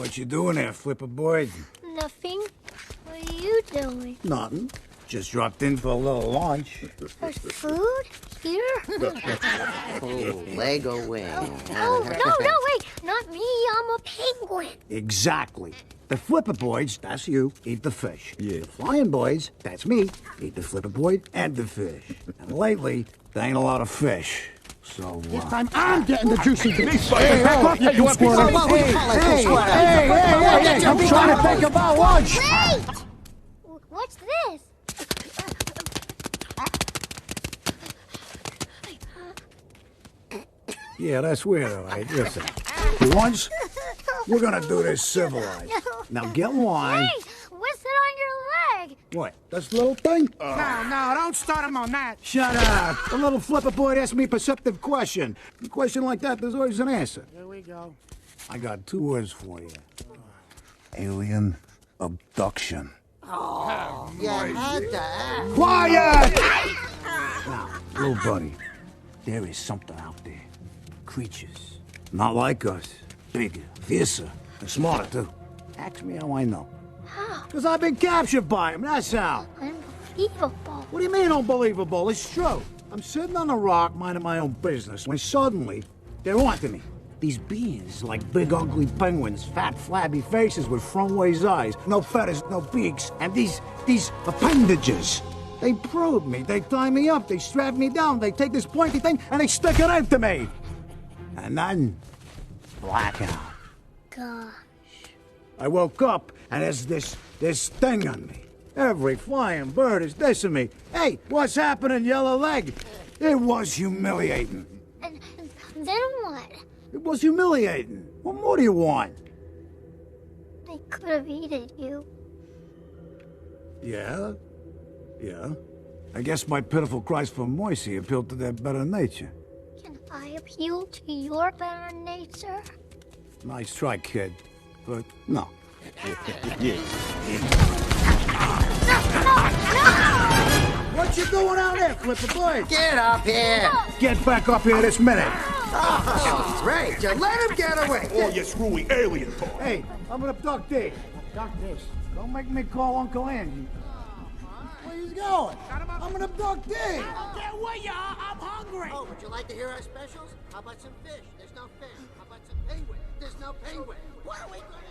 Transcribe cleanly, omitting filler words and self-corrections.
What you doing there, Flipper Boy? Nothing. What are you doing? Nothing. Just dropped in for a little lunch. There's food here? Oh, Lego wing. Oh, no, wait. Not me. I'm a penguin. Exactly. The Flipper Boys, that's you, eat the fish. Yeah. The Flying Boys, that's me, eat the Flipper Boy and the fish. And lately, there ain't a lot of fish. So, This time I'm getting the juicy bits. Hey, you want to I'm trying to think about lunch. Wait! What's this? Yeah, that's weird, all right. Listen, for once, we're gonna do this civilized. Now get in line. Hey, what's that on your leg? What, this little thing? No, don't start him on that. Shut up. The little Flipper Boy asked me a perceptive question. A question like that, there's always an answer. Here we go. I got 2 words for you. Alien abduction. You had to ask. Quiet! Now, little buddy, there is something out there. Creatures. Not like us. Bigger, fiercer, and smarter, too. Ask me how I know. How? Because I've been captured by them, that's how. Unbelievable. What do you mean unbelievable? It's true. I'm sitting on a rock minding my own business when suddenly they're onto me. These beings like big ugly penguins, fat flabby faces with frontways eyes, no feathers, no beaks, and these appendages. They probe me, they tie me up, they strap me down, they take this pointy thing and they stick it into me. And then, blackout. Gosh. I woke up and there's this thing on me. Every flying bird is dissing me. Hey, what's happening, yellow leg? It was humiliating. And then what? It was humiliating. What more do you want? They could have eaten you. Yeah. I guess my pitiful cries for mercy appealed to their better nature. Can I appeal to your better nature? Nice try, kid. But no. What you doing out there, Flipper Boy? Get up here. Get back up here this minute. Oh, great. You let him get away. All your screwy alien talk. Hey, I'm gonna abduct this. Abduct this. Don't make me call Uncle Andy. Where you going? I'm gonna abduct this. Get away, y'all. I'm hungry. Oh, would you like to hear our specials? How about some fish? There's no fish. How about some penguin? There's no penguin. What are we going